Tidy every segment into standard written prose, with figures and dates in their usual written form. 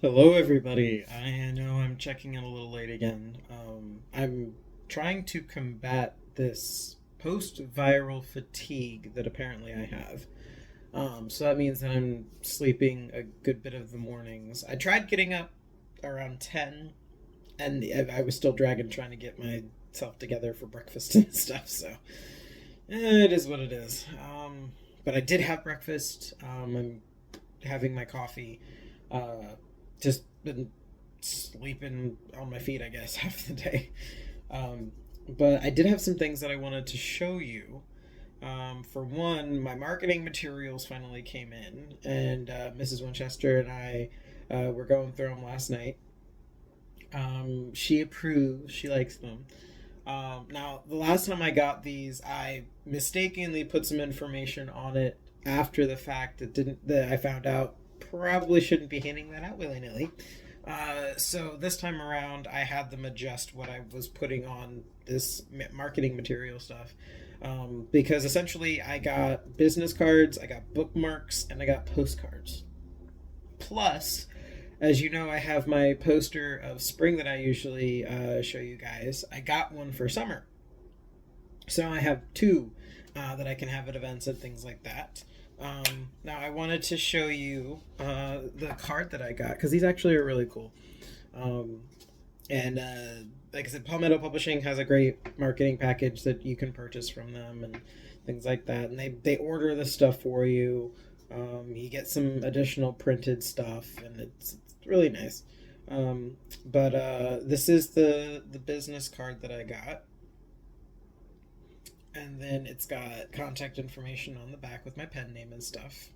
Hello, everybody. I know I'm checking in a little late again. I'm trying to combat this post-viral fatigue that apparently I have. So that means that I'm sleeping a good bit of the mornings. I tried getting up around 10, and I was still dragging trying to get myself together for breakfast and stuff, so it is what it is. But I did have breakfast. I'm having my coffee. Just been sleeping on my feet, I guess, half the day. Um, but I did have some things that I wanted to show you. For one, my marketing materials finally came in, and Mrs. Winchester and I were going through them last night. She approves, she likes them. Now, the last time I got these, I mistakenly put some information on it after the fact that I found out probably shouldn't be handing that out willy nilly. So this time around, I had them adjust what I was putting on this marketing material stuff. Because essentially, I got business cards, I got bookmarks, and I got postcards. Plus, as you know, I have my poster of spring that I usually show you guys. I got one for summer. So I have two that I can have at events and things like that. Now, I wanted to show you the card that I got because these actually are really cool. Um, and like I said, Palmetto Publishing has a great marketing package that you can purchase from them and things like that. And they order the stuff for you. You get some additional printed stuff, and it's really nice. But this is the business card that I got, and then it's got contact information on the back with my pen name and stuff.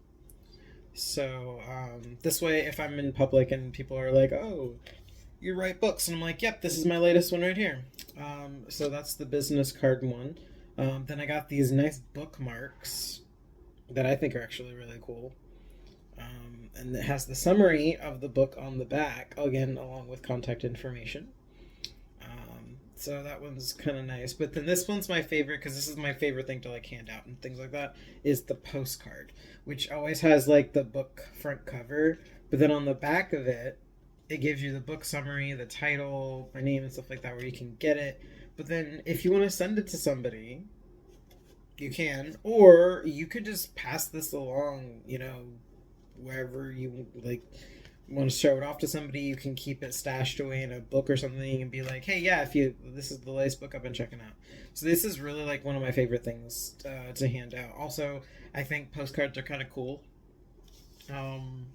So this way, if I'm in public and people are like, "Oh, you write books," and I'm like, "Yep, this is my latest one right here." So that's the business card one. Then I got these nice bookmarks that I think are actually really cool. And it has the summary of the book on the back, again, along with contact information. So that one's kind of nice. But then this one's my favorite because this is my favorite thing to like hand out and things like that. Is the postcard, which always has like the book front cover, but then on the back of it, it gives you the book summary, the title, my name, and stuff like that, where you can get it. But then if you want to send it to somebody, you can, or you could just pass this along, wherever you like want to show it off to somebody. You can keep it stashed away in a book or something and be like, hey, yeah, if you this is the latest book I've been checking out. So this is really like one of my favorite things to hand out. Also, I think postcards are kind of cool. um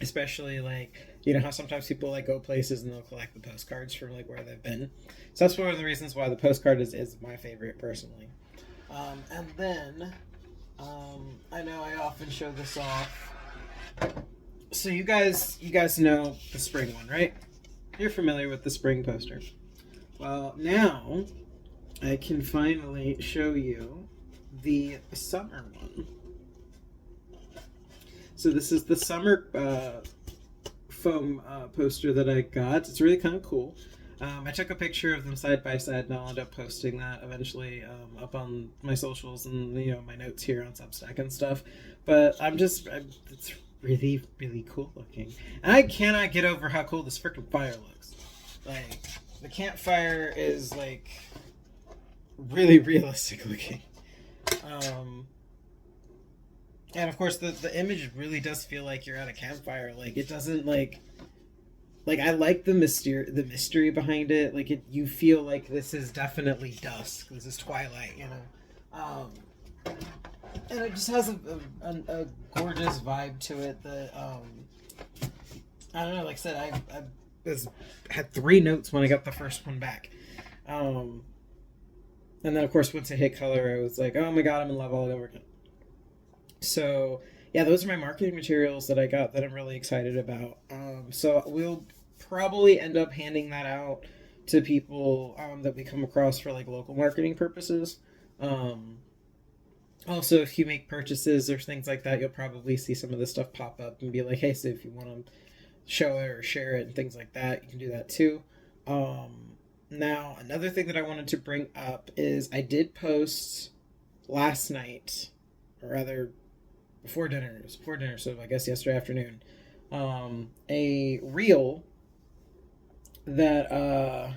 Especially like, how sometimes people like go places and they'll collect the postcards from like where they've been. So that's one of the reasons why the postcard is my favorite personally. And then I know I often show this off. So you guys know the spring one, right? You're familiar with the spring poster. Well, now I can finally show you the summer one. So this is the summer foam poster that I got. It's really kind of cool. I took a picture of them side by side, and I'll end up posting that eventually up on my socials and my notes here on Substack and stuff. But it's really really cool looking, and I cannot get over how cool this freaking fire looks. Like the campfire is like really realistic looking. Um, and of course, the image really does feel like you're at a campfire. Like it doesn't like I like the mystery behind it. Like you feel like this is definitely dusk. This is twilight. And it just has a gorgeous vibe to it. That I don't know. Like I said, had three notes when I got the first one back. And then of course once it hit color, I was like, oh my god, I'm in love all over again. So yeah, those are my marketing materials that I got that I'm really excited about. So we'll probably end up handing that out to people that we come across for like local marketing purposes. Um, Also, if you make purchases or things like that, you'll probably see some of this stuff pop up and be like, hey, so if you want to show it or share it and things like that, you can do that too. Now, another thing that I wanted to bring up is I did post last night, or rather before dinner. It was before dinner, so I guess yesterday afternoon. a reel that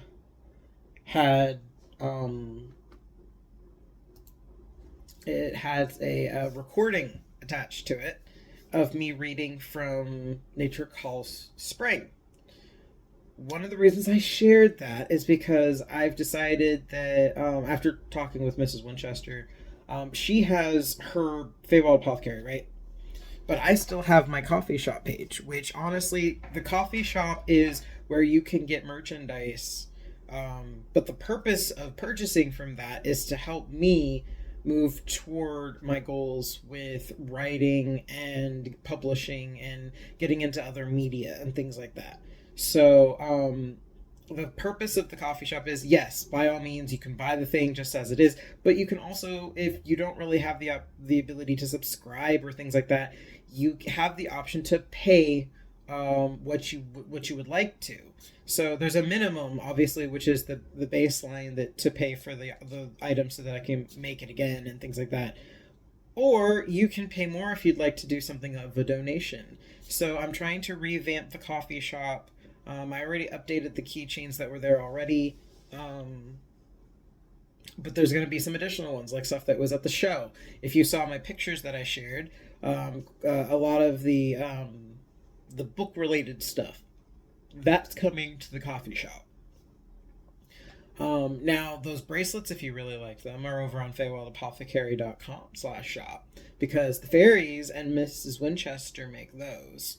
had um, it has a recording attached to it of me reading from Nature Calls Spring. One of the reasons I shared that is because I've decided that after talking with Mrs. Winchester, she has her Feywild Apothecary, right? But I still have my coffee shop page, which honestly, the coffee shop is where you can get merchandise. But the purpose of purchasing from that is to help me move toward my goals with writing and publishing and getting into other media and things like that. So, the purpose of the coffee shop is, yes, by all means you can buy the thing just as it is, but you can also, if you don't really have the ability to subscribe or things like that, you have the option to pay what you would like to. So there's a minimum, obviously, which is the baseline that to pay for the item so that I can make it again and things like that. Or you can pay more if you'd like to do something of a donation. So I'm trying to revamp the coffee shop. I already updated the keychains that were there already. But there's going to be some additional ones, like stuff that was at the show. If you saw my pictures that I shared, a lot of the book related stuff that's coming to the coffee shop. Now, those bracelets, if you really like them, are over on feywildapothecary.com/shop because the fairies and Mrs. Winchester make those.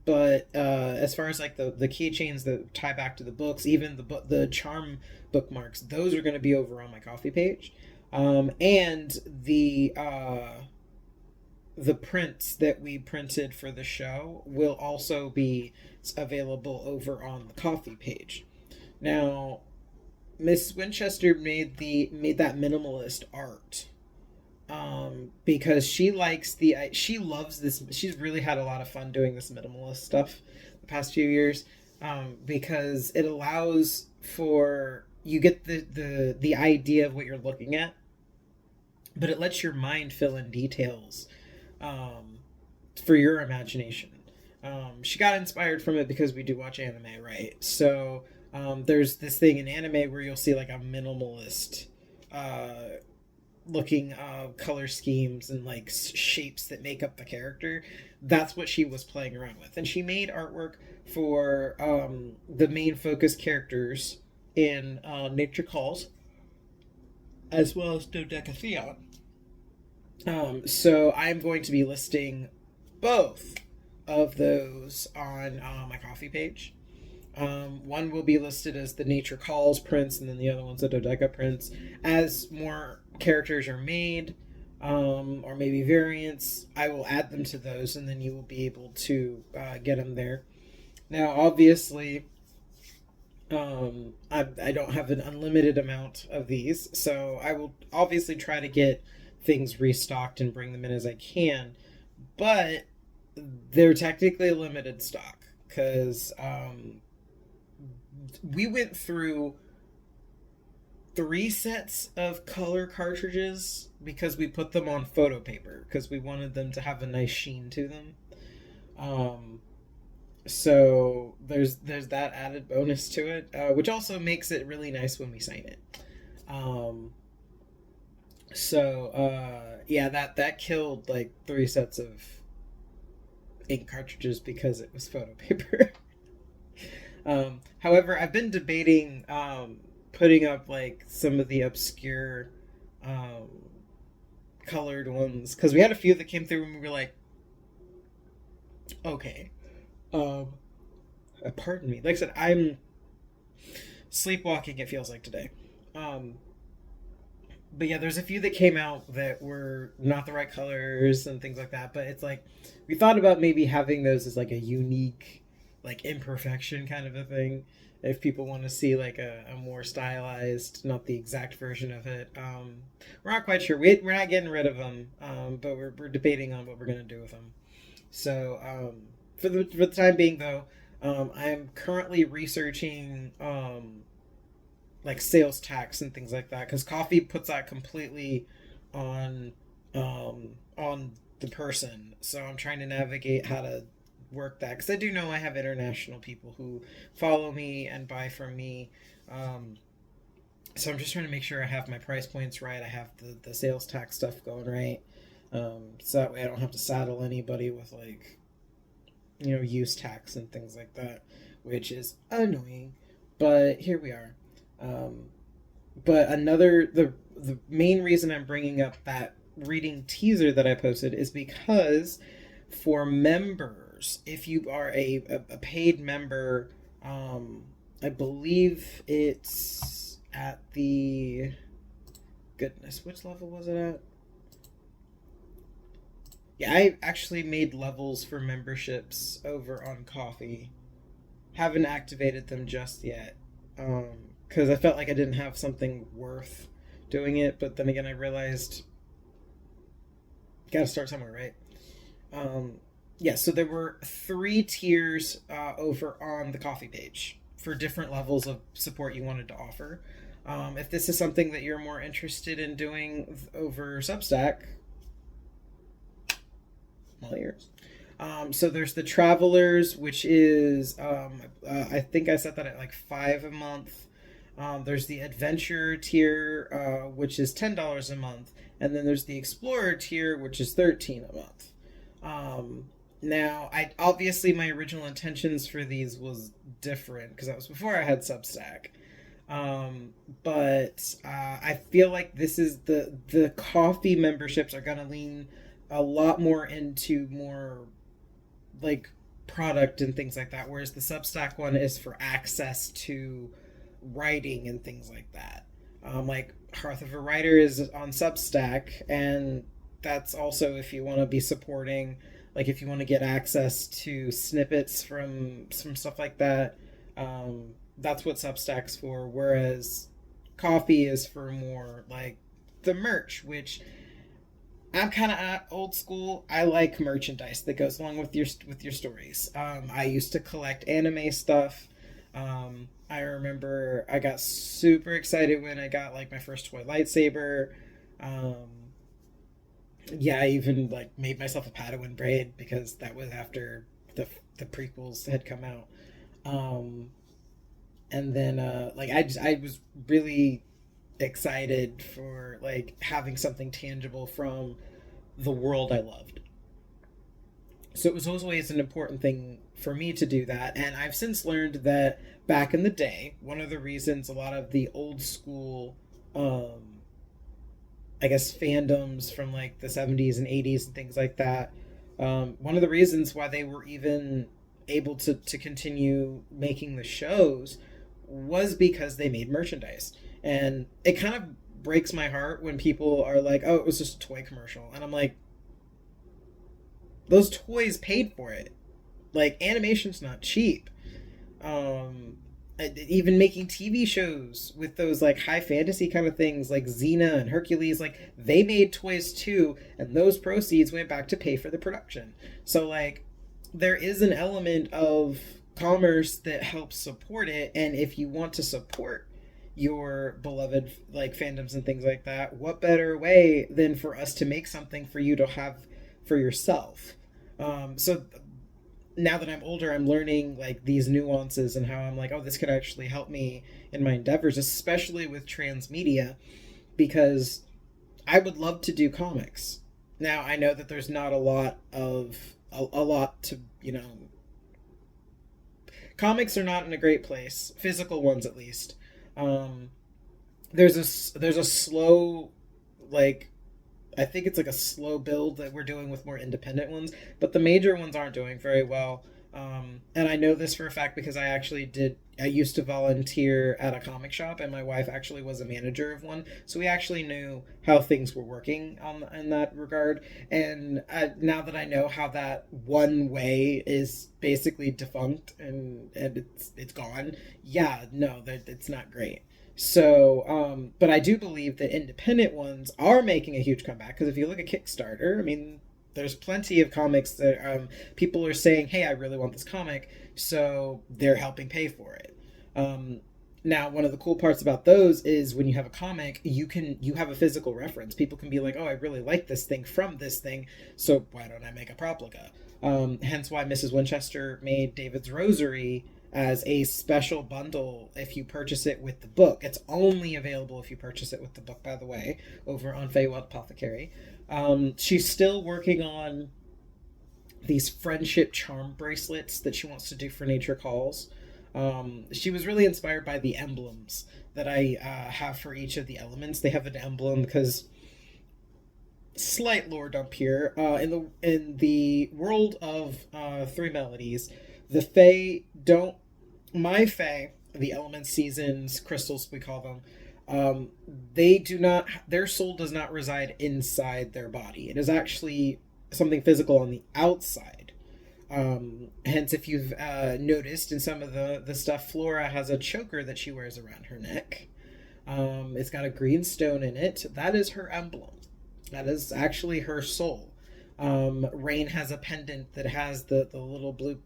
But as far as like the keychains that tie back to the books, even the charm bookmarks, those are going to be over on my coffee page. And the prints that we printed for the show will also be available over on the coffee page. Now, Miss Winchester made that minimalist art because she loves this. She's really had a lot of fun doing this minimalist stuff the past few years because it allows for you get the idea of what you're looking at, but it lets your mind fill in details for your imagination. She got inspired from it because we do watch anime, right? So there's this thing in anime where you'll see like a minimalist looking color schemes and like shapes that make up the character. That's what she was playing around with, and she made artwork for the main focus characters in Nature Calls, as well as Dodecatheon. So I'm going to be listing both of those on my coffee page. One will be listed as the Nature Calls prints, and then the other one's the Dodeca prints. As more characters are made, or maybe variants, I will add them to those, and then you will be able to get them there. Now, obviously, I don't have an unlimited amount of these, so I will obviously try to get things restocked and bring them in as I can, but they're technically limited stock because we went through 3 sets of color cartridges because we put them on photo paper because we wanted them to have a nice sheen to them. So there's that added bonus to it, which also makes it really nice when we sign it. Yeah, that killed like 3 sets of ink cartridges because it was photo paper. However, I've been debating putting up like some of the obscure colored ones because we had a few that came through and we were like, okay, pardon me. Like I said, I'm sleepwalking. It feels like today. But yeah, there's a few that came out that were not the right colors and things like that. But it's like we thought about maybe having those as like a unique, like imperfection kind of a thing. If people want to see like a more stylized, not the exact version of it, we're not quite sure. We're not getting rid of them, but we're debating on what we're gonna do with them. So for the time being, though, I'm currently researching like sales tax and things like that because coffee puts that completely on the person. So I'm trying to navigate how to work that, because I do know I have international people who follow me and buy from me. Um, so I'm just trying to make sure I have my price points right. I have the sales tax stuff going right. So that way I don't have to saddle anybody with like, use tax and things like that, which is annoying. But here we are. Um, but the main reason I'm bringing up that reading teaser that I posted is because for members, if you are a paid member, I believe it's at the goodness, which level was it at? Yeah, I actually made levels for memberships over on Coffee. Haven't activated them just yet. Because I felt like I didn't have something worth doing it, but then again, I realized got to start somewhere, right? Um, yeah, so there were three tiers over on the Coffee page for different levels of support you wanted to offer. If this is something that you're more interested in doing over Substack, all yours. So there's the Travelers, which is I think I set that at like 5 a month. There's the Adventure tier, which is $10 a month, and then there's the Explorer tier, which is 13 a month. Now, I obviously my original intentions for these was different because that was before I had Substack. But I feel like this is the Coffee memberships are gonna lean a lot more into more like product and things like that, whereas the Substack one is for access to writing and things like that. Like Hearth of a Writer is on Substack, and that's also if you want to be supporting, like if you want to get access to snippets from some stuff like that. That's what Substack's for. Whereas Coffee is for more like the merch, which I'm kind of old school. I like merchandise that goes along with your stories. I used to collect anime stuff. I remember I got super excited when I got like my first toy lightsaber. Um, yeah, I even like made myself a Padawan braid because that was after the prequels had come out. Um, and then like I was really excited for like having something tangible from the world I loved. So it was always an important thing for me to do that. And I've since learned that back in the day, one of the reasons a lot of the old school, um, I guess, fandoms from like the 70s and 80s and things like that, one of the reasons why they were even able to continue making the shows was because they made merchandise. And it kind of breaks my heart when people are like, oh, it was just a toy commercial. And I'm like, those toys paid for it. Like, animation's not cheap. Um, Even making TV shows with those, like, high fantasy kind of things, like Xena and Hercules, like, they made toys too, and those proceeds went back to pay for the production. So, like, there is an element of commerce that helps support it, and if you want to support your beloved like fandoms and things like that, what better way than for us to make something for you to have for yourself? So now that I'm older, I'm learning like these nuances and how I'm like, oh, this could actually help me in my endeavors, especially with transmedia, because I would love to do comics. Now I know that there's not a lot of a lot to comics are not in a great place, physical ones at least. Um, there's a slow, like, I think it's like a slow build that we're doing with more independent ones, but the major ones aren't doing very well. And I know this for a fact because I used to volunteer at a comic shop, and my wife actually was a manager of one, so we actually knew how things were working in that regard. And now that I know how that one way is basically defunct and it's gone, yeah, no, that it's not great. So, but I do believe that independent ones are making a huge comeback because if you look at Kickstarter, I mean, there's plenty of comics that people are saying, "Hey, I really want this comic," so they're helping pay for it. Um, Now, one of the cool parts about those is when you have a comic, you have a physical reference. People can be like, "Oh, I really like this thing from this thing, so why don't I make a replica?" Hence, why Mrs. Winchester made David's Rosary as a special bundle if you purchase it with the book. It's only available if you purchase it with the book, by the way, over on Feywild Apothecary. She's still working on these friendship charm bracelets that she wants to do for Nature Calls. She was really inspired by the emblems that I have for each of the elements. They have an emblem because slight lore dump here. In the world of Three Melodies, the Fae don't. My Fae, the elements, seasons, crystals, we call them. They do not. Their soul does not reside inside their body. It is actually something physical on the outside. Hence, if you've noticed in some of the stuff, Flora has a choker that she wears around her neck. It's got a green stone in it. That is her emblem. That is actually her soul. Rain has a pendant that has the little blue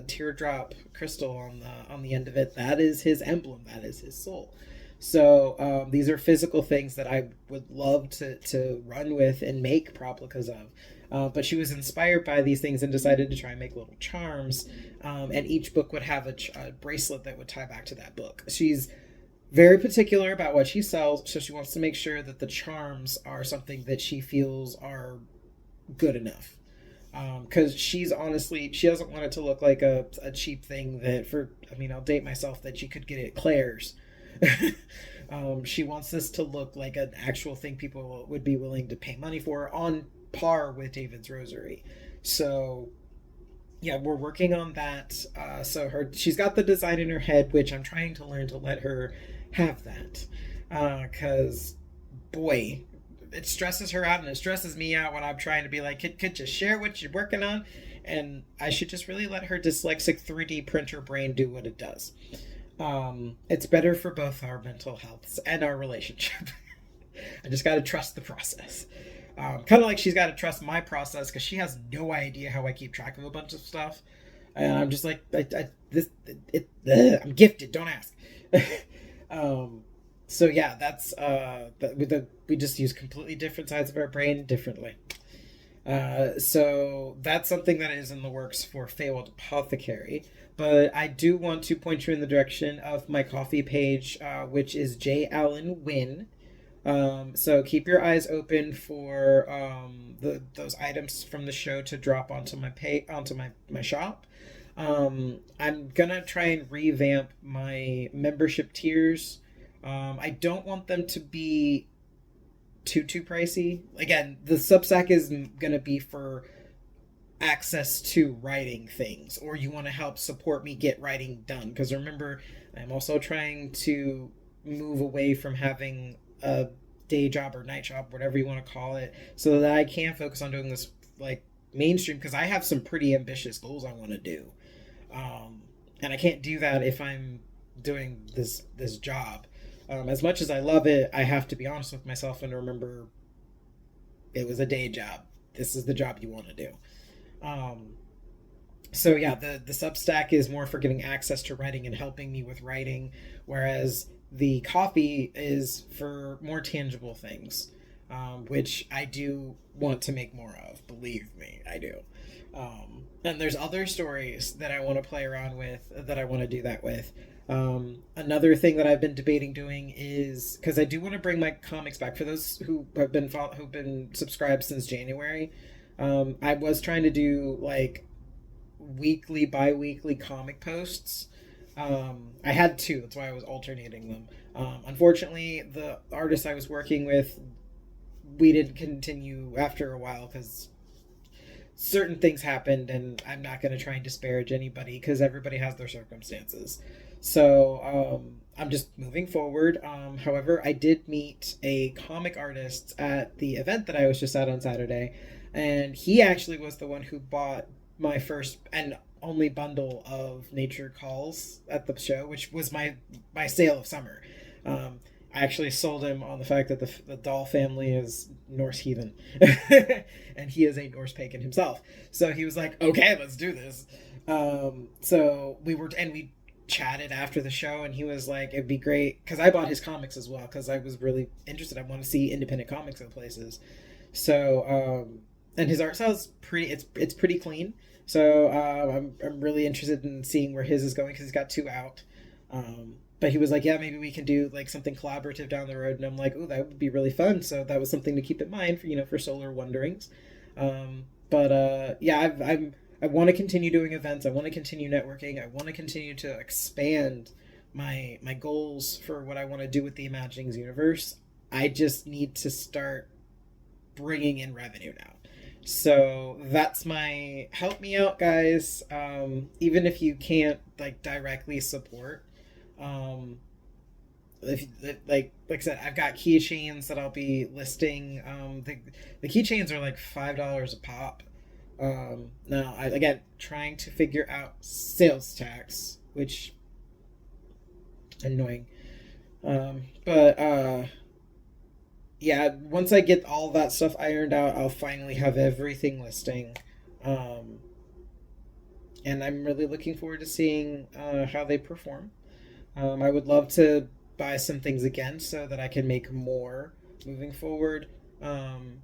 teardrop crystal on the end of it. That is his emblem. That is his soul. So these are physical things that I would love to run with and make replicas of. But she was inspired by these things and decided to try and make little charms. And each book would have a bracelet that would tie back to that book. She's very particular about what she sells, so she wants to make sure that the charms are something that she feels are good enough. Because she doesn't want it to look like a cheap thing I'll date myself, that you could get at Claire's. She wants this to look like an actual thing people would be willing to pay money for, on par with David's Rosary. So yeah, we're working on that. She's got the design in her head, which I'm trying to learn to let her have that. Because boy, it stresses her out and it stresses me out when I'm trying to be like, could you share what you're working on? And I should just really let her dyslexic 3D printer brain do what it does. It's better for both our mental healths and our relationship. I just got to trust the process. Kind of like she's got to trust my process, because she has no idea how I keep track of a bunch of stuff. And I'm just like, I'm gifted. Don't ask. So yeah, that's we just use completely different sides of our brain differently. So that's something that is in the works for Feywild Apothecary. But I do want to point you in the direction of my coffee page, which is J. Allen Wynn. So keep your eyes open for those items from the show to drop onto my shop. I'm gonna try and revamp my membership tiers. I don't want them to be too pricey. Again, the Substack is gonna be for access to writing things, or you want to help support me get writing done. Because remember, I'm also trying to move away from having a day job or night job, whatever you want to call it, so that I can focus on doing this like mainstream, because I have some pretty ambitious goals I want to do. And I can't do that if I'm doing this job. As much as I love it, I have to be honest with myself and remember it was a day job. This is the job you want to do. So yeah, the Substack is more for getting access to writing and helping me with writing, whereas the coffee is for more tangible things, which I do want to make more of. Believe me, I do. And there's other stories that I want to play around with, that I want to do that with. Another thing that I've been debating doing is, because I do want to bring my comics back. For those who've been subscribed since January, I was trying to do like weekly, bi-weekly comic posts. I had two, that's why I was alternating them. Unfortunately, the artist I was working with, we didn't continue after a while because certain things happened, and I'm not going to try and disparage anybody because everybody has their circumstances. So I'm just moving forward. However, I did meet a comic artist at the event that I was just at on Saturday, and he actually was the one who bought my first and only bundle of Nature Calls at the show, which was my sale of summer. I actually sold him on the fact that the Dahl family is Norse heathen, and he is a Norse pagan himself. So he was like, "Okay, let's do this." So we chatted after the show, and he was like, it'd be great because I bought his comics as well because I was really interested. I want to see independent comics in places. So and his art style is pretty. It's pretty clean. So I'm really interested in seeing where his is going because he's got two out. But he was like, yeah, maybe we can do like something collaborative down the road, and I'm like, oh, that would be really fun. So that was something to keep in mind for for Solar Wonderings. Yeah, I want to continue doing events. I want to continue networking. I want to continue to expand my goals for what I want to do with the Imaginings universe. I just need to start bringing in revenue now. So that's my help me out, guys. Even if you can't like directly support, um, if like I said, I've got keychains that I'll be listing. The keychains are like $5 a pop. Now I again trying to figure out sales tax, which annoying. But yeah, once I get all that stuff ironed out, I'll finally have everything listing. Um, and I'm really looking forward to seeing how they perform. I would love to buy some things again so that I can make more moving forward. Um,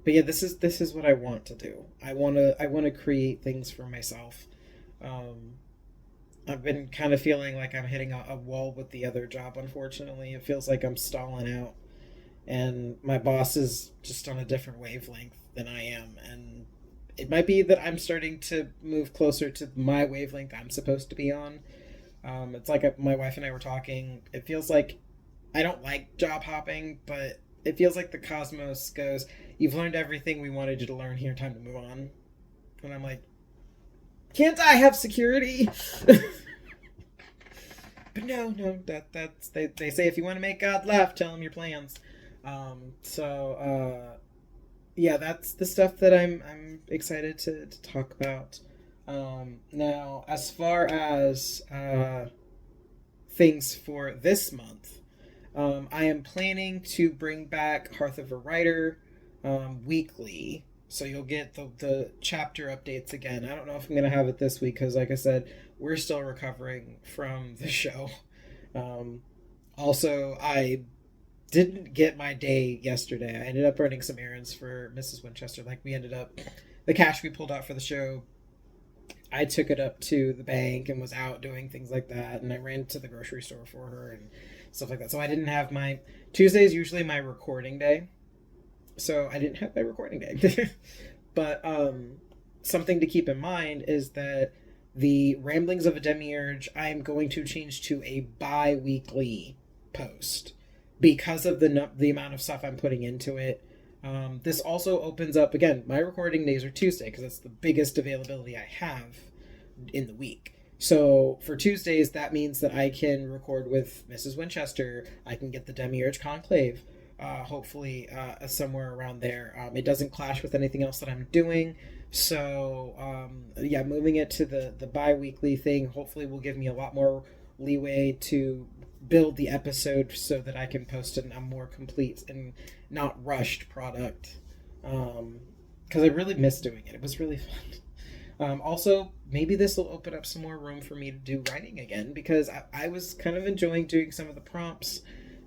but yeah, this is what I want to do. I want to create things for myself. Um, I've been kind of feeling like I'm hitting a wall with the other job. Unfortunately, it feels like I'm stalling out, and my boss is just on a different wavelength than I am, and it might be that I'm starting to move closer to my wavelength I'm supposed to be on. It's like my wife and I were talking. It feels like I don't like job hopping, but it feels like the cosmos goes, "You've learned everything we wanted you to learn here. Time to move on." And I'm like, "Can't I have security?" But no, that's they say if you want to make God laugh, tell him your plans. Yeah, that's the stuff that I'm excited to talk about. Now, as far as things for this month, I am planning to bring back Hearth of a Writer weekly. So you'll get the chapter updates again. I don't know if I'm going to have it this week because, like I said, we're still recovering from the show. Um, Also, I didn't get my day yesterday. I ended up running some errands for Mrs. Winchester. Like, we ended up, the cash we pulled out for the show, I took it up to the bank and was out doing things like that. And I ran to the grocery store for her and stuff like that. So I didn't have my, Tuesday is usually my recording day. So I didn't have my recording day. But something to keep in mind is that the Ramblings of a Demiurge, I'm going to change to a bi-weekly post because of the amount of stuff I'm putting into it. This also opens up, again, my recording days are Tuesday because that's the biggest availability I have in the week. So for Tuesdays, that means that I can record with Mrs. Winchester. I can get the Demiurge Conclave, hopefully somewhere around there. It doesn't clash with anything else that I'm doing. So yeah, moving it to the bi-weekly thing hopefully will give me a lot more leeway to build the episode so that I can post a more complete and not rushed product. Because I really miss doing it. It was really fun. Also, maybe this will open up some more room for me to do writing again because I was kind of enjoying doing some of the prompts.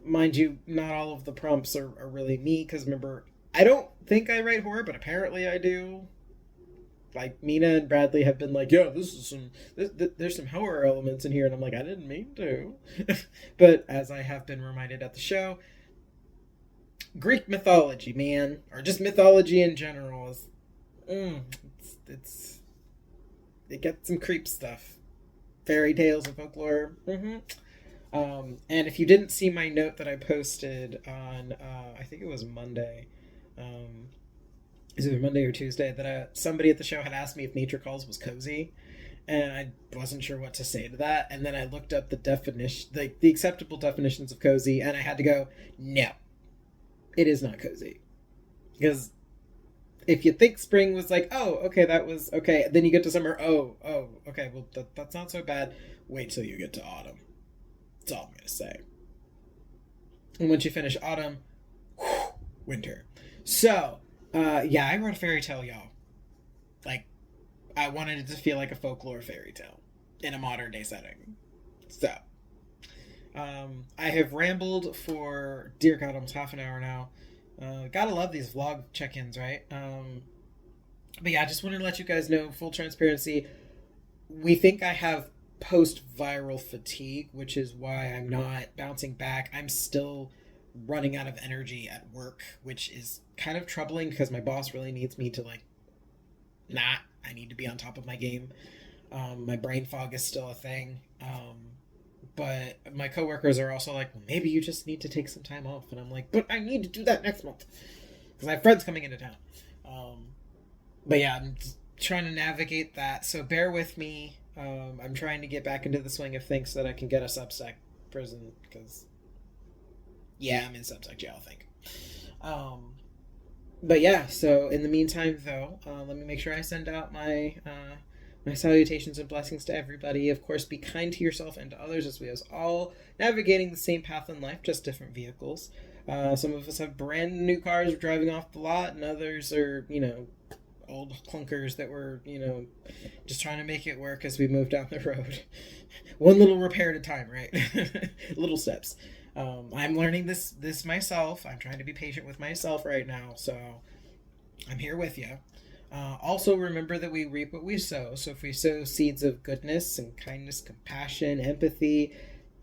Mind you, not all of the prompts are really me because remember, I don't think I write horror, but apparently I do. Like Mina and Bradley have been like, yeah, there's some horror elements in here, and I'm like, I didn't mean to. But as I have been reminded at the show, Greek mythology, man, or just mythology in general is, it's it gets some creep stuff, fairy tales and folklore. And if you didn't see my note that I posted on, I think it was Monday. Is it Monday or Tuesday that somebody at the show had asked me if Nature Calls was cozy, and I wasn't sure what to say to that. And then I looked up the definition, like the acceptable definitions of cozy, and I had to go, no, it is not cozy, because if you think spring was like, oh, okay, that was okay, then you get to summer, oh, okay, well that's not so bad. Wait till you get to autumn. That's all I'm gonna say. And once you finish autumn, winter. So. Yeah, I wrote a fairy tale, y'all. Like, I wanted it to feel like a folklore fairy tale in a modern day setting. So, I have rambled for, dear God, almost half an hour now. Gotta love these vlog check-ins, right? But yeah, I just wanted to let you guys know, full transparency, we think I have post-viral fatigue, which is why I'm not bouncing back. I'm still running out of energy at work, which is kind of troubling because my boss really needs me to like not. I need to be on top of my game. My brain fog is still a thing. But my coworkers are also like, well, maybe you just need to take some time off. And I'm like, but I need to do that next month because I have friends coming into town. But yeah, I'm trying to navigate that. So bear with me. I'm trying to get back into the swing of things so that I can get a Substack prison because, yeah, I'm in Substack jail, I think. But yeah, so in the meantime, though, let me make sure I send out my salutations and blessings to everybody. Of course, be kind to yourself and to others as we are all navigating the same path in life, just different vehicles. Some of us have brand new cars driving off the lot, and others are, old clunkers that were, just trying to make it work as we move down the road. One little repair at a time, right? Little steps. I'm learning this myself. I'm trying to be patient with myself right now, so I'm here with you. Also, remember that we reap what we sow. So if we sow seeds of goodness and kindness, compassion, empathy,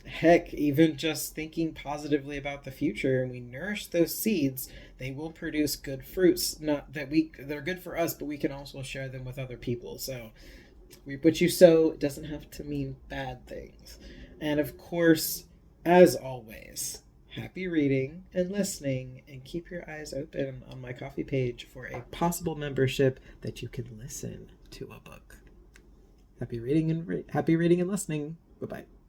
heck, even just thinking positively about the future, and we nourish those seeds, they will produce good fruits. Not that they're good for us, but we can also share them with other people. So reap what you sow doesn't have to mean bad things. And of course, as always, happy reading and listening, and keep your eyes open on my Ko-fi page for a possible membership that you can listen to a book. Happy reading and listening. Bye-bye.